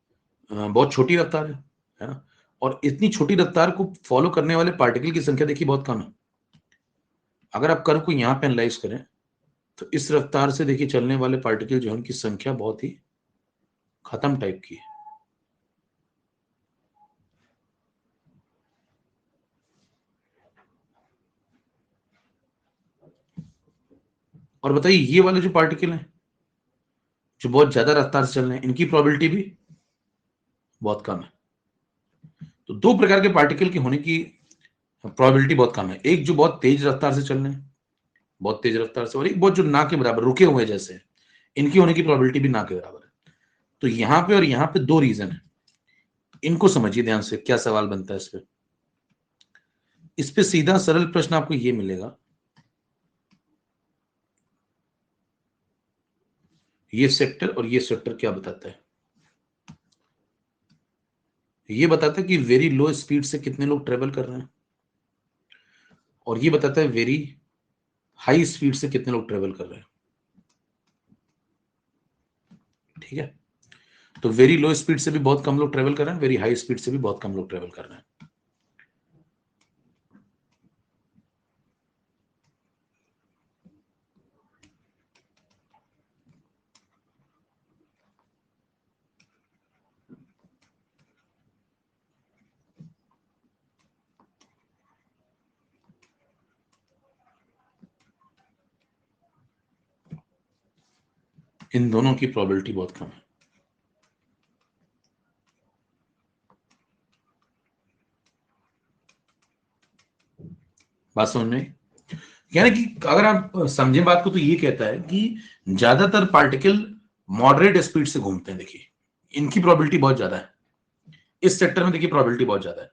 बहुत छोटी रफ्तार है ना, और इतनी छोटी रफ्तार को फॉलो करने वाले पार्टिकल की संख्या देखिए बहुत कम है। अगर आप कर्व को यहां पे एनालाइज करें तो इस रफ्तार से देखिए चलने वाले पार्टिकल जो है उनकी संख्या बहुत ही खत्म टाइप की है। और बताइए ये वाले जो पार्टिकल हैं जो बहुत ज्यादा रफ्तार से चल रहे हैं, इनकी प्रोबेबिलिटी भी बहुत कम है। तो दो प्रकार के पार्टिकल के होने की प्रोबेबिलिटी बहुत कम है, एक जो बहुत तेज रफ्तार से चल रहे हैं, बहुत तेज रफ्तार से, और एक बहुत जो ना के बराबर रुके हुए जैसे, इनकी होने की प्रोबेबिलिटी भी ना के बराबर है। तो यहां पे और यहां पे दो रीजन है, इनको समझिए ध्यान से, क्या सवाल बनता है इस पे सीधा सरल प्रश्न आपको ये मिलेगा, ये सेक्टर और ये सेक्टर क्या बताता है, ये बताता है कि वेरी लो स्पीड से कितने लोग ट्रेवल कर रहे हैं, और ये बताता है वेरी हाई स्पीड से कितने लोग ट्रेवल कर रहे हैं। ठीक है, तो वेरी लो स्पीड से भी बहुत कम लोग ट्रेवल कर रहे हैं, वेरी हाई स्पीड से भी बहुत कम लोग ट्रेवल कर रहे हैं। इन दोनों की प्रोबेबिलिटी बहुत कम है। बात समझ में, यानी कि अगर आप समझे बात को, तो ये कहता है कि ज्यादातर पार्टिकल मॉडरेट स्पीड से घूमते हैं। देखिए इनकी प्रोबेबिलिटी बहुत ज्यादा है, इस सेक्टर में देखिए प्रोबेबिलिटी बहुत ज्यादा है।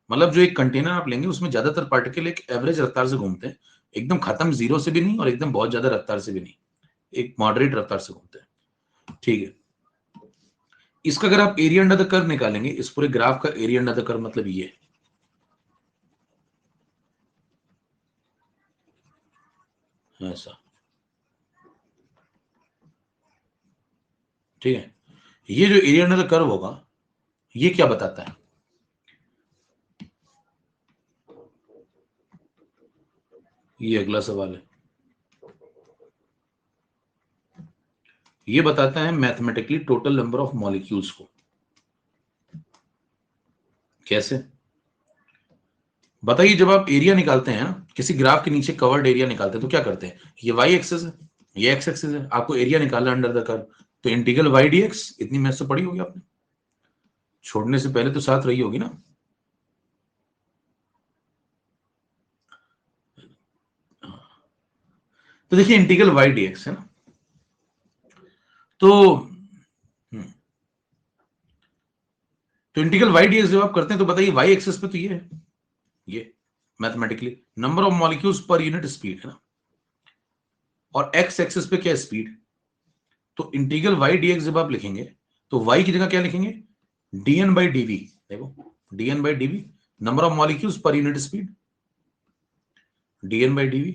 मतलब जो एक कंटेनर आप लेंगे उसमें ज्यादातर पार्टिकल एक एवरेज रफ्तार से घूमते हैं, एकदम खत्म जीरो से भी नहीं और एकदम बहुत ज्यादा रफ्तार से भी नहीं, एक मॉडरेट रफ्तार से घूमते हैं। ठीक है, इसका अगर आप एरिया अंडर द कर्व निकालेंगे, इस पूरे ग्राफ का एरिया अंडर द कर्व मतलब ये ऐसा। ठीक है, ये जो एरिया अंडर द कर्व होगा ये क्या बताता है, ये अगला सवाल है। ये बताता है mathematically total number of molecules को। कैसे बताइए, जब आप एरिया निकालते हैं ना, किसी ग्राफ के नीचे कवर्ड एरिया निकालते हैं तो क्या करते हैं, ये वाई एक्सिस है, ये एक्स एक्सिस है, आपको एरिया निकालना अंडर द कर्व, तो इंटीग्रल वाई डी एक्स, इतनी मैथ तो पढ़ी होगी आपने, छोड़ने से पहले तो साथ रही होगी ना। तो देखिए इंटीग्रल वाई डी एक्स है ना, तो इंटीग्रल वाई डी एक्स जब आप करते हैं तो बताइए वाई एक्सिस पे तो ये है, ये mathematically number of molecules per unit speed है ना, और एक्स एक्सिस पे क्या स्पीड। तो इंटीग्रल वाई डी एक्स जब आप लिखेंगे तो वाई की जगह क्या लिखेंगे, dn बाई डीवी। देखो dn by D V number of molecules per unit speed, dn by D V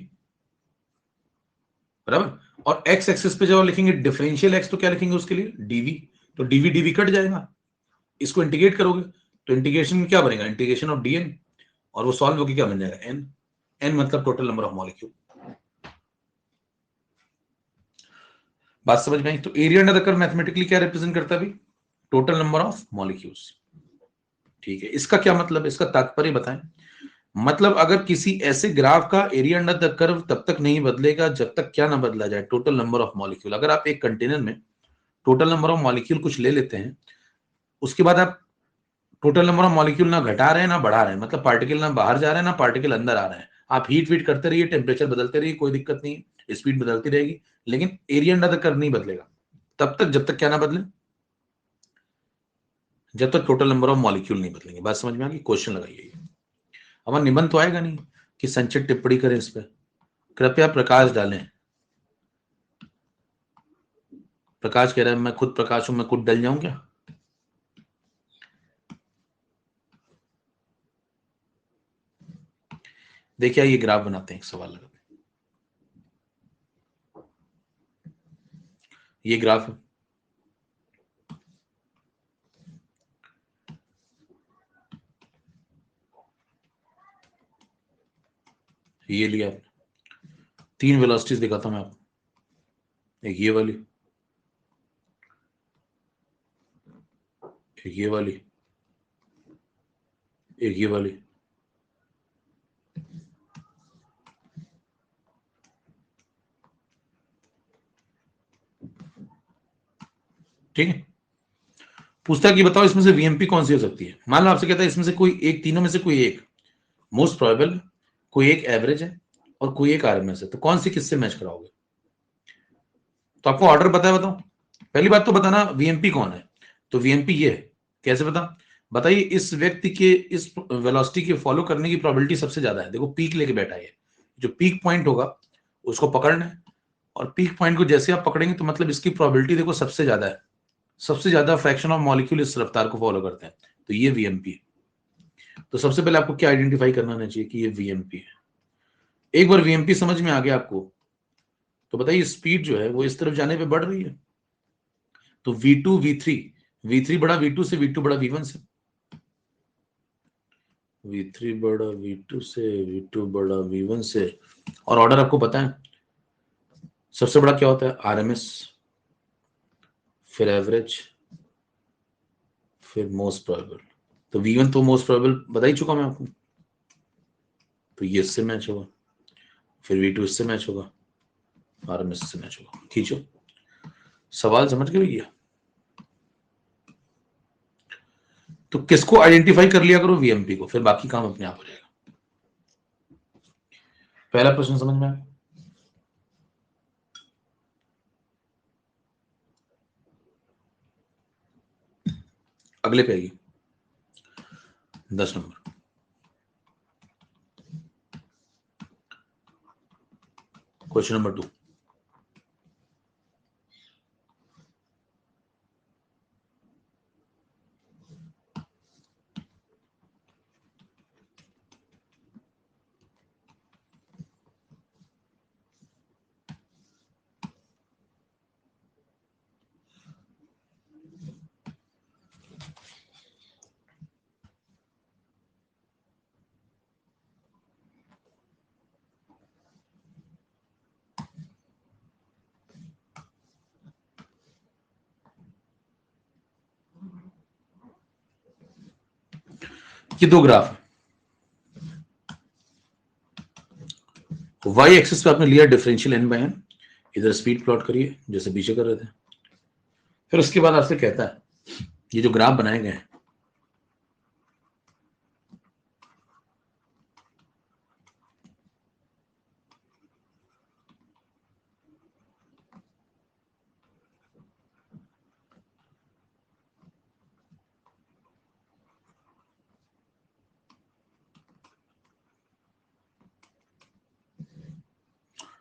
बराबर। और एक्स एक्सिस पे जब आप लिखेंगे डिफरेंशियल एक्स तो क्या लिखेंगे उसके लिए, डीवी। तो डीवी डीवी कट जाएगा, इसको इंटीग्रेट करोगे तो इंटीग्रेशन में क्या बनेगा, इंटीग्रेशन ऑफ dn, और वो सॉल्व होकर क्या बन जाएगा, एन। एन मतलब टोटल नंबर ऑफ मॉलिक्यूल। बात समझ में आई। तो area under the curve mathematically क्या रिप्रेजेंट करता है भाई, टोटल नंबर ऑफ मॉलिक्यूल्स। ठीक है, इसका क्या मतलब है, इसका तात्पर्य बताएं। मतलब अगर किसी ऐसे ग्राफ का एरिया अंडर द कर्व तब तक नहीं बदलेगा जब तक क्या ना बदला जाए, टोटल नंबर ऑफ मॉलिक्यूल। अगर आप एक कंटेनर में टोटल नंबर ऑफ मॉलिक्यूल कुछ ले लेते हैं, उसके बाद आप टोटल नंबर ऑफ मॉलिक्यूल ना घटा रहे हैं ना बढ़ा रहे हैं, मतलब पार्टिकल ना बाहर जा रहे हैं ना पार्टिकल अंदर आ रहे हैं, आप हीट वीट करते रहिए, टेम्परेचर बदलते रहिए, कोई दिक्कत नहीं, स्पीड बदलती रहेगी, लेकिन एरिया अंडर द कर्व नहीं बदलेगा तब तक जब तक क्या ना बदले, जब तक टोटल नंबर ऑफ मॉलिक्यूल नहीं बदलेंगे। बात समझ में आ गई, क्वेश्चन लगाइए। हमारा निबंध तो आएगा नहीं कि संचित टिप्पणी करें इस पर, कृपया प्रकाश डालें। प्रकाश कह रहा है मैं खुद प्रकाश हूं, मैं खुद डल जाऊं क्या। देखिए ये ग्राफ बनाते हैं, एक सवाल लगाते हैं। ये ग्राफ है, ये लिया आपने, 3 वेलोसिटीज दिखाता हूं मैं आपको, एक ये वाली, एक ये वाली, एक ये वाली। ठीक है, पूछता है कि बताओ इसमें से वीएमपी कौन सी हो सकती है। मान लो आपसे कहता है इसमें से कोई एक, तीनों में से कोई एक मोस्ट प्रोबेबल, कोई एक एवरेज है और कोई एक आरएमएस है, तो कौन सी किससे मैच कराओगे। तो आपको ऑर्डर पता है, बताओ। पहली बात तो बताना वीएमपी कौन है, तो वीएमपी ये है। कैसे पता, बताइए। इस व्यक्ति के इस वेलोसिटी के फॉलो करने की प्रोबेबिलिटी सबसे ज्यादा है। देखो पीक लेके बैठा है, जो पीक पॉइंट होगा उसको पकड़ना है, और पीक पॉइंट को जैसे आप पकड़ेंगे तो मतलब इसकी प्रोबेबिलिटी देखो सबसे ज्यादा है, सबसे ज्यादा फ्रैक्शन ऑफ मॉलिक्यूल इस रफ्तार को फॉलो करते हैं, तो ये वीएमपी है। तो सबसे पहले आपको क्या आइडेंटिफाई करना आना चाहिए कि ये वीएमपी है। एक बार वीएमपी समझ में आ गया आपको, तो बताइए स्पीड जो है वो इस तरफ जाने पे बढ़ रही है, तो V2 V3, V3 बड़ा V2 से, V2 बड़ा V1 से, V3 बड़ा V2 से, V2 बड़ा V1 से। और ऑर्डर आपको पता है सबसे बड़ा क्या होता है, आरएमएस, फिर एवरेज, फिर मोस्ट प्रोबेबल। तो V1 तो मोस्ट प्रोबेबल बता ही चुका मैं आपको, तो ये इससे मैच होगा, फिर V2 इससे मैच होगा, आरएमएस से मैच होगा। खींचो, सवाल समझ गए भैया। तो किसको आइडेंटिफाई कर लिया करो, वीएमपी को, फिर बाकी काम अपने आप हो जाएगा। पहला प्रश्न समझ में आया। अगले पे आइए, 10 नंबर। क्वेश्चन नंबर 2, ये दो ग्राफ है, वाई एक्सिस पे आपने लिया डिफरेंशियल एन बाय एन, इधर स्पीड प्लॉट करिए जैसे पीछे कर रहे थे, फिर उसके बाद आपसे कहता है ये जो ग्राफ बनाए गए हैं,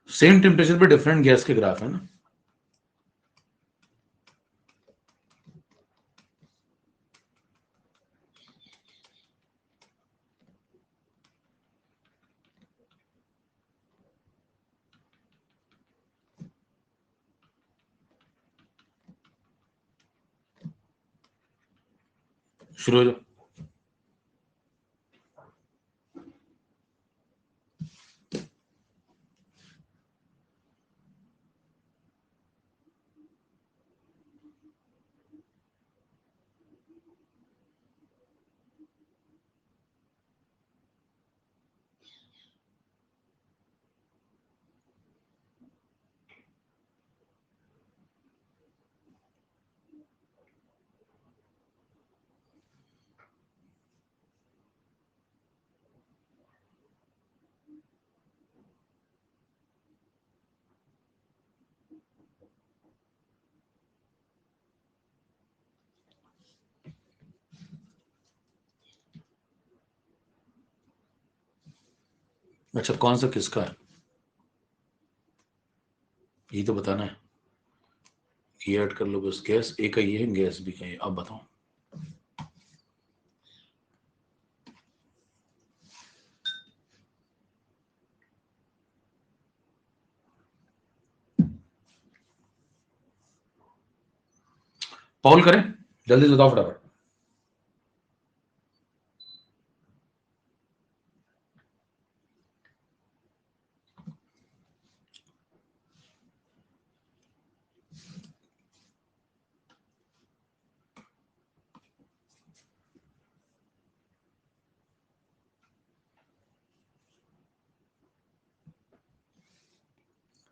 सेम टेम्परेचर पे डिफरेंट गैस के ग्राफ है ना। शुरू हो जाओ। अच्छा, कौन सा किसका है ये तो बताना है। ये ऐड कर लो बस, गैस ए का ये है, गैस बी का ये। अब बताओ। पॉल करें, जल्दी से बताओ फटाफट।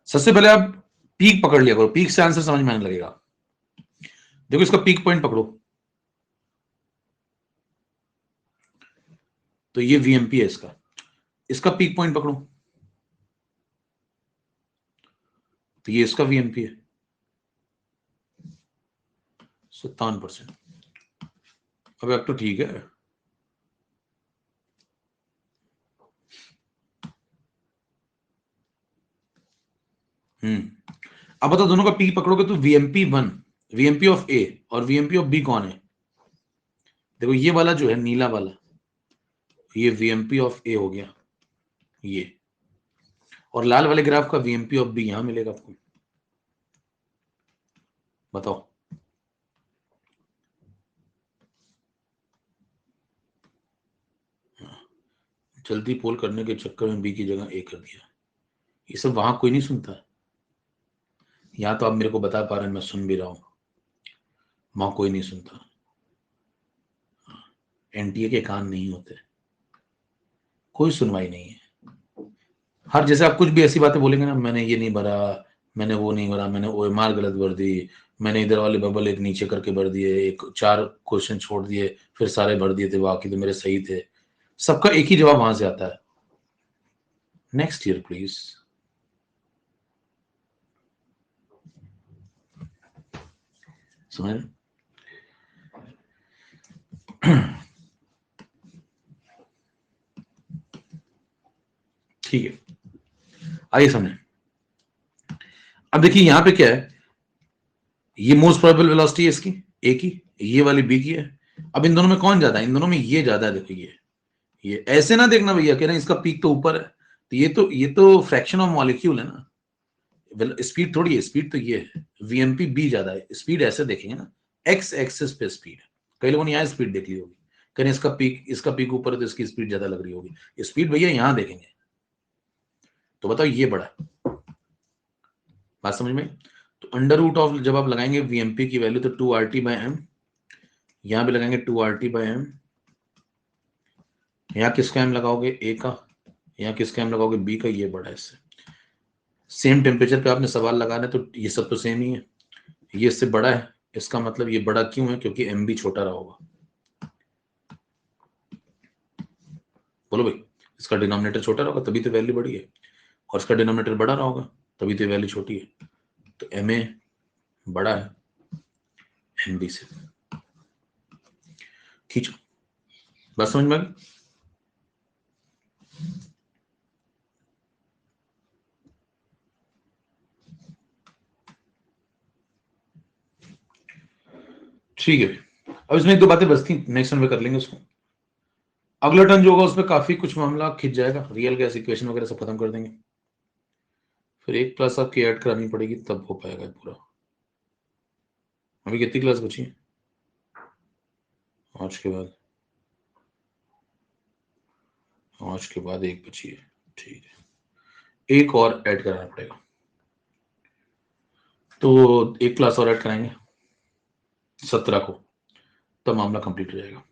सबसे पहले आप पीक पकड़ लिया करो, पीक से आंसर समझ में आने लगेगा। देखो इसका पीक पॉइंट पकड़ो, तो ये वीएमपी है इसका। इसका पीक पॉइंट पकड़ो तो ये इसका वीएमपी है 57%। अब तो ठीक है। अब बताओ दोनों का पीक पकड़ोगे तो वीएमपी 1, वीएमपी ऑफ ए और वीएमपी ऑफ बी कौन है? देखो ये वाला जो है नीला वाला, ये वीएमपी ऑफ ए हो गया ये, और लाल वाले ग्राफ का वीएमपी ऑफ बी यहां मिलेगा आपको। बताओ। जल्दी पोल करने के चक्कर में बी की जगह ए कर दिया। ये सब वहां कोई नहीं सुनता, यहाँ तो आप मेरे को बता पा रहे हैं, मैं सुन भी रहा हूं, वहां कोई नहीं सुनता। एनटीए के कान नहीं होते, कोई सुनवाई नहीं है। हर जैसे आप कुछ भी ऐसी बातें बोलेंगे ना, मैंने ये नहीं भरा, मैंने वो नहीं भरा, मैंने ओएमआर गलत भर दी, मैंने इधर वाले बबल एक नीचे करके भर दिए, एक 4 क्वेश्चन छोड़ दिए, फिर सारे भर दिए थे, बाकी तो मेरे सही थे। सबका एक ही जवाब वहां से आता है, नेक्स्ट ईयर प्लीज। समझ? ठीक है, आइए समझे। अब देखिए यहां पे क्या है, ये मोस्ट प्रोबेबल वेलोसिटी है इसकी ए की, ये वाली बी की है। अब इन दोनों में कौन ज्यादा है? इन दोनों में ये ज्यादा है। देखो ये ऐसे ना देखना भैया, कह रहे हैं इसका पीक तो ऊपर है, तो ये तो फ्रैक्शन ऑफ मॉलिक्यूल है ना, स्पीड थोड़ी है, स्पीड तो ये है, वीएमपी बी ज्यादा है। स्पीड ऐसे देखेंगे ना, एक्स एक्सिस पे स्पीड है। कई लोगों ने यहाँ स्पीड देख ली होगी, कह रहे हैं इसका पीक ऊपर है तो इसकी स्पीड ज्यादा लग रही होगी। स्पीड भैया यहाँ देखेंगे। तो बताओ ये बड़ा है, बात समझ में? तो अंडर रूट ऑफ जब आप लगाएंगे वीएमपी की वैल्यू, तो 2RT/m, यहां भी लगाएंगे 2RT/m। यहाँ किसका एम लगाओगे? ए का। यहाँ किसका एम लगाओगे? बी का। ये बड़ा है इससे। सेम टेम्परेचर पे आपने सवाल लगाना है तो ये सब तो सेम ही है, ये इससे बड़ा है इसका मतलब ये बड़ा क्यों है? क्योंकि एम भी छोटा रहा होगा। बोलो भाई, इसका डिनोमिनेटर छोटा रहा होगा तभी तो वैल्यू बड़ी है, और इसका डिनोमिनेटर बड़ा रहा होगा तभी तो वैल्यू छोटी है। तो एम ए बड़ा है एम बी से। खींचो, बस समझ में आ गई? ठीक है, अब इसमें एक दो बातें बचती, नेक्स्ट वन में कर लेंगे उसको। अगला टर्न जो होगा उसमें काफी कुछ मामला खिंच जाएगा, रियल गैस इक्वेशन वगैरह सब खत्म कर देंगे, फिर एक क्लास आपकी ऐड करानी पड़ेगी तब हो पाएगा पूरा। अभी कितनी क्लास बची है आज के बाद? आज के बाद एक बची है, ठीक है, एक और ऐड कराना पड़ेगा, तो एक क्लास और ऐड कराएंगे 17 को, तब मामला कंप्लीट हो जाएगा।